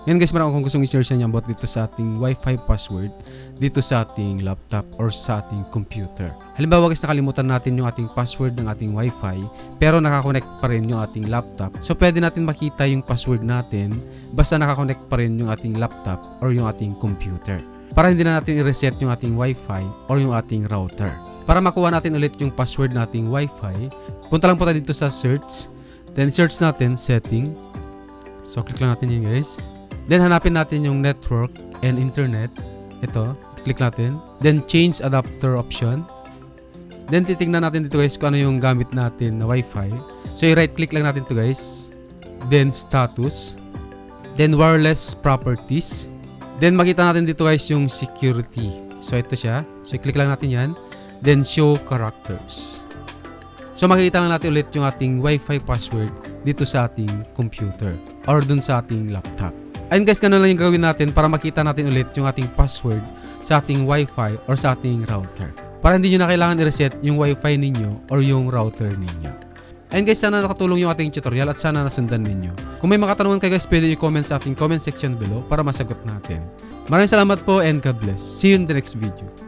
Ngayon guys, meron akong gustong i-share sa inyo about dito sa ating Wi-Fi password dito sa ating laptop or sa ating computer. Halimbawa guys, nakalimutan natin yung ating password ng ating Wi-Fi pero nakakonect pa rin yung ating laptop. So pwede natin makita yung password natin basta nakakonect pa rin yung ating laptop or yung ating computer. Para hindi na natin i-reset yung ating Wi-Fi or yung ating router. Para makuha natin ulit yung password nating Wi-Fi, punta lang po tayo dito sa search. Then search natin setting. So click lang natin yun guys. Then hanapin natin yung network and internet. Ito, click natin. Then change adapter option. Then titingnan natin dito guys kung ano yung gamit natin na Wi-Fi. So i-right click lang natin to guys. Then status. Then wireless properties. Then makita natin dito guys yung security. So ito siya. So i-click lang natin yan. Then show characters. So makikita lang natin ulit yung ating Wi-Fi password dito sa ating computer or dun sa ating laptop. Ayun guys, ganun lang yung gawin natin para makita natin ulit yung ating password sa ating Wi-Fi or sa ating router. Para hindi nyo na kailangan i-reset yung Wi-Fi ninyo or yung router ninyo. Ayun guys, sana nakatulong yung ating tutorial at sana nasundan ninyo. Kung may mga katanungan kayo guys, pwede i-comment sa ating comment section below para masagot natin. Maraming salamat po and God bless. See you in the next video.